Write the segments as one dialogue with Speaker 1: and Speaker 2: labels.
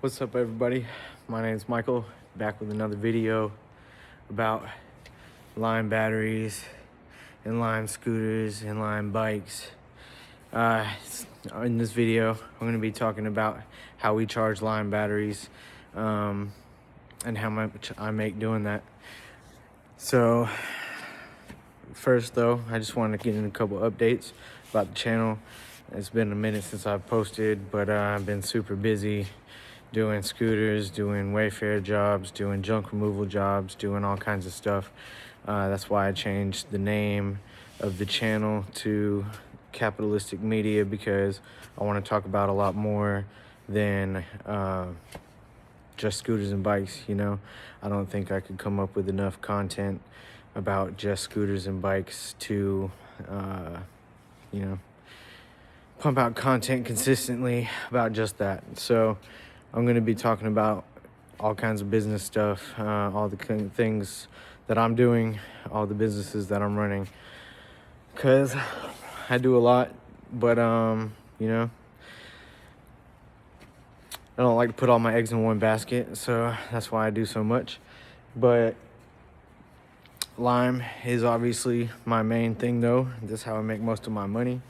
Speaker 1: What's up, everybody? My name is Michael, back with another video about Lime batteries and Lime scooters and Lime bikes. In this video, I'm going to be talking about how we charge Lime batteries and how much I make doing that. So first though, I just wanted to get in a couple updates about the channel. It's been a minute since I've posted, but I've been super busy doing scooters, doing Wayfair jobs, doing junk removal jobs, doing all kinds of stuff. That's why I changed the name of the channel to Capitalistic Media, because I want to talk about a lot more than just scooters and bikes. You know, I don't think I could come up with enough content about just scooters and bikes to you know, pump out content consistently about just that. So I'm going to be talking about all kinds of business stuff, all the things that I'm doing, all the businesses that I'm running, because I do a lot, but you know, I don't like to put all my eggs in one basket, so that's why I do so much. But Lime is obviously my main thing though. That's how I make most of my money.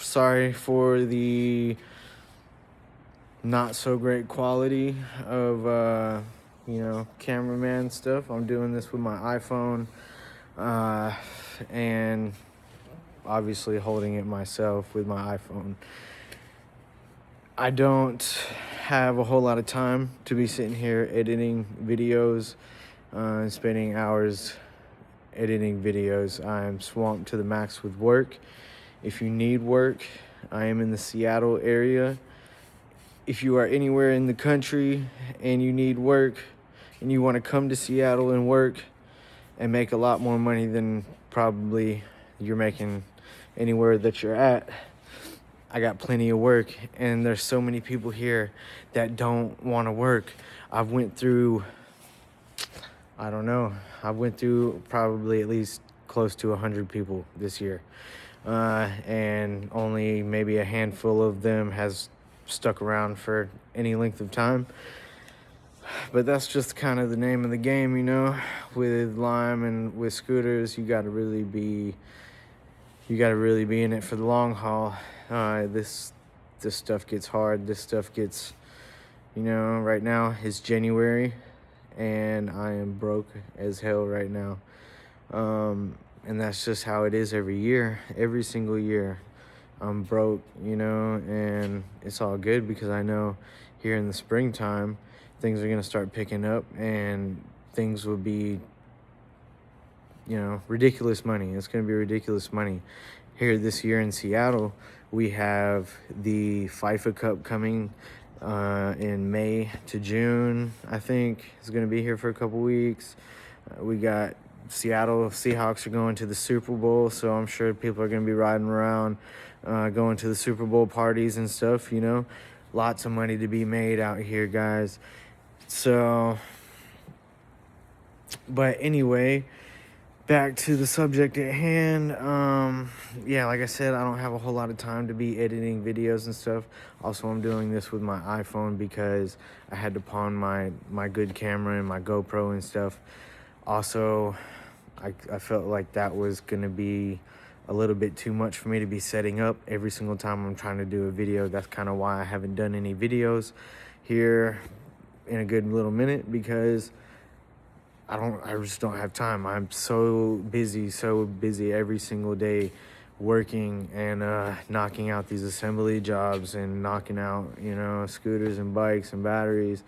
Speaker 1: Sorry for the not so great quality of you know, cameraman stuff. I'm doing this with my iPhone and obviously holding it myself with my iPhone. I don't have a whole lot of time to be sitting here editing videos and spending hours editing videos. I'm swamped to the max with work. If you need work, I am in the Seattle area. If you are anywhere in the country and you need work and you want to come to Seattle and work and make a lot more money than probably you're making anywhere that you're at, I got plenty of work. And there's so many people here that don't want to work. I've went through probably at least close to 100 people this year. And only maybe a handful of them has stuck around for any length of time. But that's just kind of the name of the game, you know. With Lime and with scooters, you gotta really be in it for the long haul. This stuff gets hard. This stuff gets, you know, right now it's January and I am broke as hell right now. And that's just how it is every year, every single year. I'm broke, you know, and it's all good because I know here in the springtime, things are going to start picking up and things will be, you know, ridiculous money. It's going to be ridiculous money. Here this year in Seattle, we have the FIFA Cup coming in May to June, I think. It's going to be here for a couple weeks. We got Seattle Seahawks are going to the Super Bowl, so I'm sure people are going to be riding around, going to the Super Bowl parties and stuff, you know. Lots of money to be made out here, guys. So, but anyway, back to the subject at hand. Yeah, like I said, I don't have a whole lot of time to be editing videos and stuff. Also, I'm doing this with my iPhone because I had to pawn my good camera and my GoPro and stuff. Also, I felt like that was going to be a little bit too much for me to be setting up every single time I'm trying to do a video. That's kind of why I haven't done any videos here in a good little minute, because I just don't have time. I'm so busy every single day working and knocking out these assembly jobs and knocking out, you know, scooters and bikes and batteries.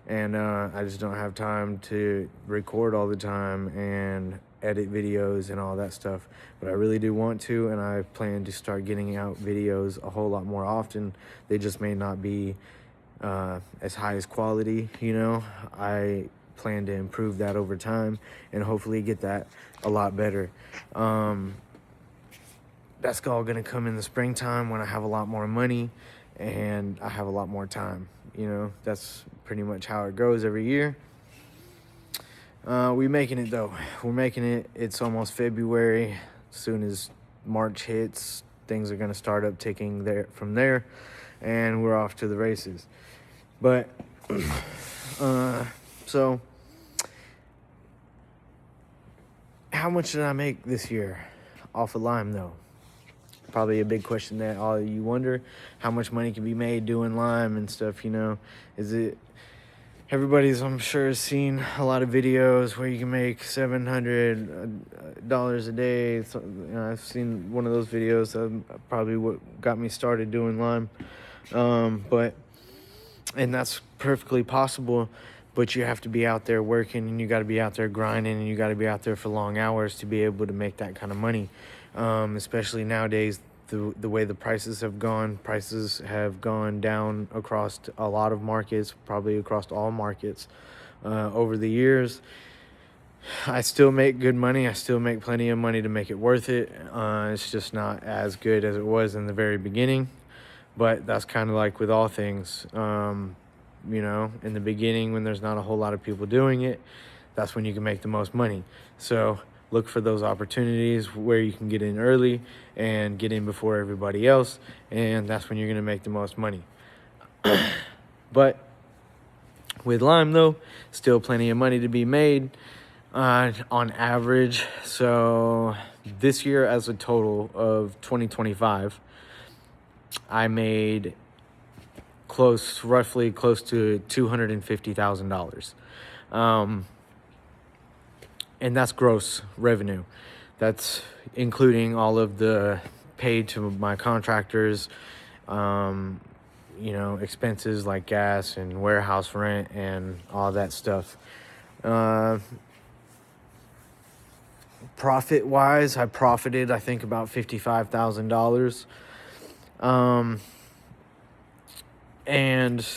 Speaker 1: And I just don't have time to record all the time and edit videos and all that stuff. But I really do want to, and I plan to start getting out videos a whole lot more often. They just may not be as high as quality, you know. I plan to improve that over time and hopefully get that a lot better. That's all gonna come in the springtime when I have a lot more money and I have a lot more time. You know, that's pretty much how it goes every year. We're making it though. We're making it. It's almost February. As soon as March hits, things are going to start up ticking there from there, and we're off to the races. But so how much did I make this year off of lime, though? Probably a big question that all of you wonder. How much money can be made doing lime and stuff, Is it... Everybody's, I'm sure, has seen a lot of videos where you can make $700 a day. So, I've seen one of those videos. Probably what got me started doing lime. And that's perfectly possible, but you have to be out there working, and you got to be out there grinding, and you got to be out there for long hours to be able to make that kind of money. Especially nowadays, the way the prices have gone down across a lot of markets, probably across all markets over the years. I still make good money. I still make plenty of money to make it worth it. It's just not as good as it was in the very beginning, but that's kind of like with all things. In the beginning, when there's not a whole lot of people doing it, that's when you can make the most money. So look for those opportunities where you can get in early and get in before everybody else, and that's when you're going to make the most money. But with lime, though, still plenty of money to be made on average. So this year, as a total of 2025, I made roughly close to $250,000. And that's gross revenue. That's including all of the paid to my contractors, expenses like gas and warehouse rent and all that stuff. Profit-wise, I profited, I think, about $55,000. And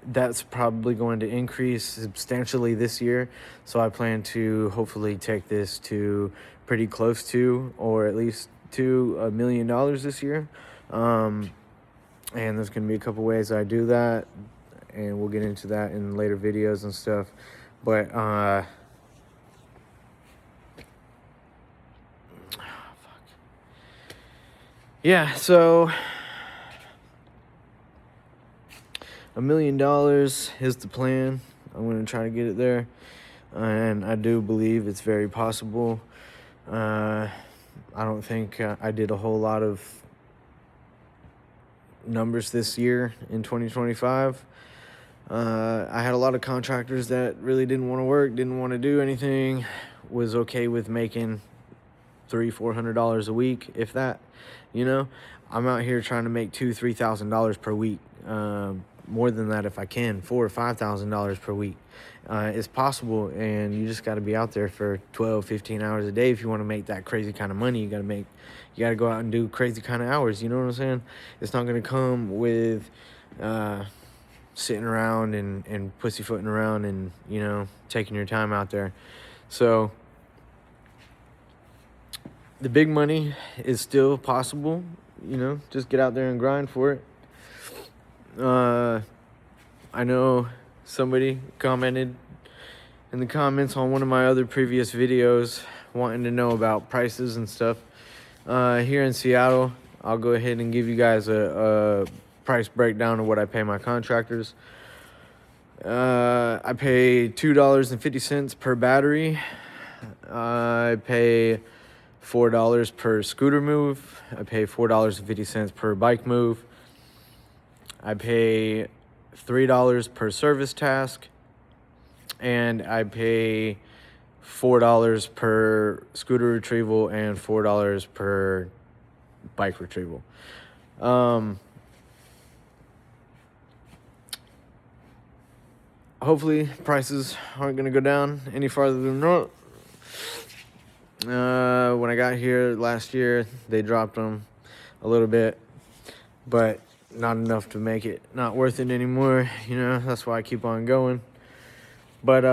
Speaker 1: that's probably going to increase substantially this year. So I plan to hopefully take this to pretty close to, or at least to $1 million this year. And there's going to be a couple ways I do that, and we'll get into that in later videos and stuff. But yeah, so $1 million is the plan. I'm going to try to get it there, and I do believe it's very possible. I don't think I did a whole lot of numbers this year in 2025. I had a lot of contractors that really didn't want to work, didn't want to do anything, was okay with making $300-$400 a week, if that. I'm out here trying to make $2,000-$3,000 per week. More than that if I can, $4,000 or $5,000 per week. It's possible, and you just got to be out there for 12-15 hours a day if you want to make that crazy kind of money. You got to go out and do crazy kind of hours. You know what I'm saying? It's not going to come with sitting around and pussyfooting around and taking your time out there. So the big money is still possible. Just get out there and grind for it. I know somebody commented in the comments on one of my other previous videos wanting to know about prices and stuff. Here in Seattle, I'll go ahead and give you guys a price breakdown of what I pay my contractors. I pay $2.50 per battery. I pay $4 per scooter move. I pay $4.50 per bike move. I pay $3 per service task, and I pay $4 per scooter retrieval and $4 per bike retrieval. Hopefully prices aren't going to go down any farther than that. When I got here last year, they dropped them a little bit, but not enough to make it not worth it anymore. That's why I keep on going. But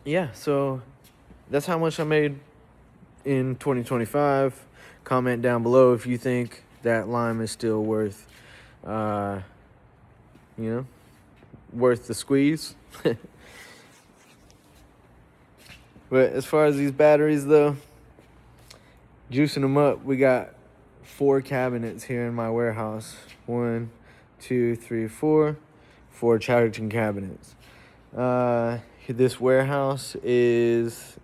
Speaker 1: yeah, so that's how much I made in 2025. Comment down below if you think that lime is still worth worth the squeeze. But as far as these batteries, though, juicing them up. We got 4 cabinets here in my warehouse. 1, 2, 3, 4. 4 Chatterton cabinets. This warehouse is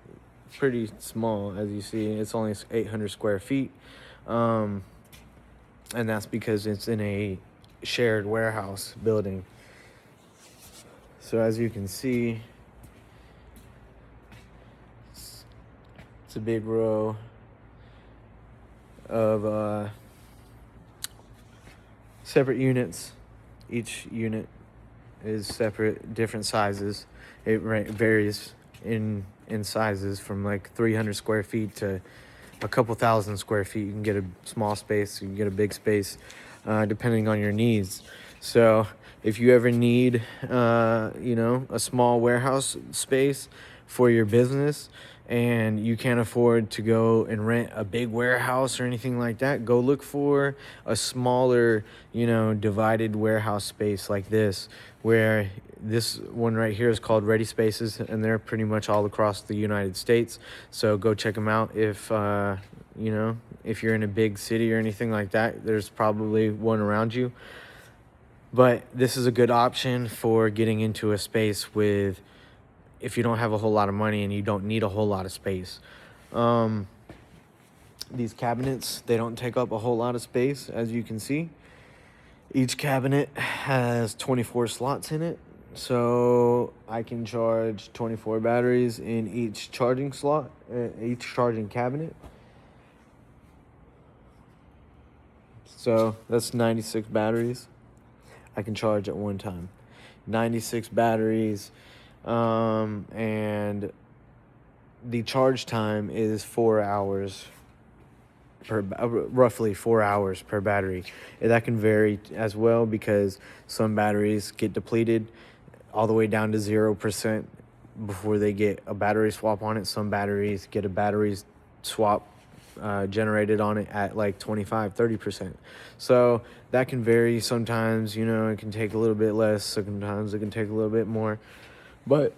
Speaker 1: pretty small, as you see. It's only 800 square feet. And that's because it's in a shared warehouse building. So as you can see, it's a big row of separate units. Each unit is separate, different sizes. It varies in sizes from like 300 square feet to a couple thousand square feet. You can get a small space, you can get a big space, depending on your needs. So if you ever need, a small warehouse space for your business, and you can't afford to go and rent a big warehouse or anything like that, go look for a smaller, divided warehouse space like this, where this one right here is called Ready Spaces, and they're pretty much all across the United States. So go check them out if you're in a big city or anything like that. There's probably one around you. But this is a good option for getting into a space if you don't have a whole lot of money and you don't need a whole lot of space. These cabinets, they don't take up a whole lot of space, as you can see. Each cabinet has 24 slots in it. So I can charge 24 batteries in each charging slot, each charging cabinet. So that's 96 batteries I can charge at one time. 96 batteries. And the charge time is 4 hours roughly 4 hours per battery. And that can vary as well, because some batteries get depleted all the way down to 0% before they get a battery swap on it. Some batteries get a battery swap generated on it at like 25-30%. So that can vary. Sometimes it can take a little bit less, sometimes it can take a little bit more, but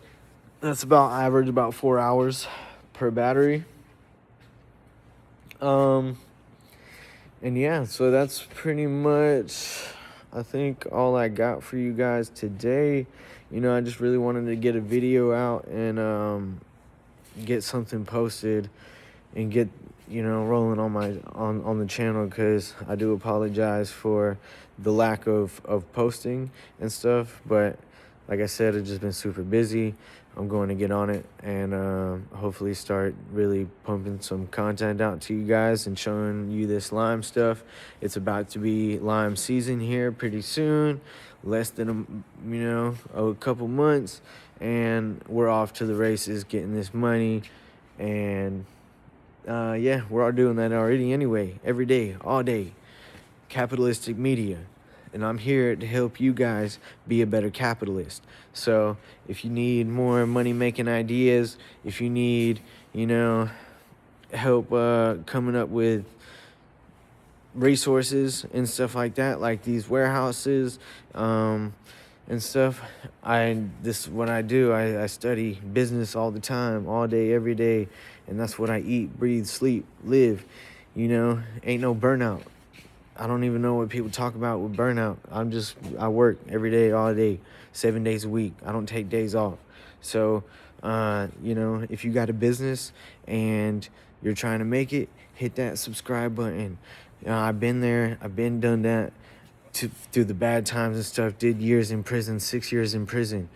Speaker 1: that's about average, about 4 hours per battery. And yeah, so that's pretty much, I think, all I got for you guys today. I just really wanted to get a video out and get something posted and get rolling on the channel, because I do apologize for the lack of posting and stuff. But like I said, I've just been super busy. I'm going to get on it and hopefully start really pumping some content out to you guys and showing you this lime stuff. It's about to be lime season here pretty soon, less than a couple months, and we're off to the races getting this money. And yeah, we're all doing that already anyway, every day, all day. Capitalistic media. And I'm here to help you guys be a better capitalist. So if you need more money-making ideas, if you need, help coming up with resources and stuff like that, like these warehouses and stuff, this is what I do. I study business all the time, all day, every day. And that's what I eat, breathe, sleep, live. Ain't no burnout. I don't even know what people talk about with burnout. I work every day, all day, 7 days a week. I don't take days off. So, if you got a business and you're trying to make it, hit that subscribe button. I've been there. I've been done that through the bad times and stuff. Did years in prison, 6 years in prison.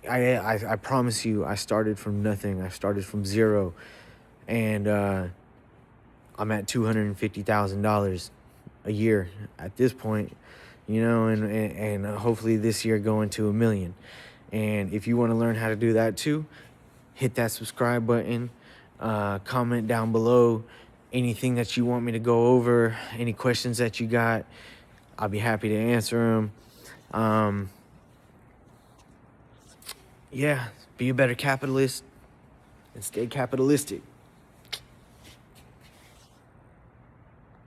Speaker 1: I promise you, I started from nothing. I started from zero. And I'm at $250,000 a year at this point, and hopefully this year going to $1 million. And if you want to learn how to do that too, hit that subscribe button, comment down below anything that you want me to go over, any questions that you got. I'll be happy to answer them. Yeah, be a better capitalist and stay capitalistic.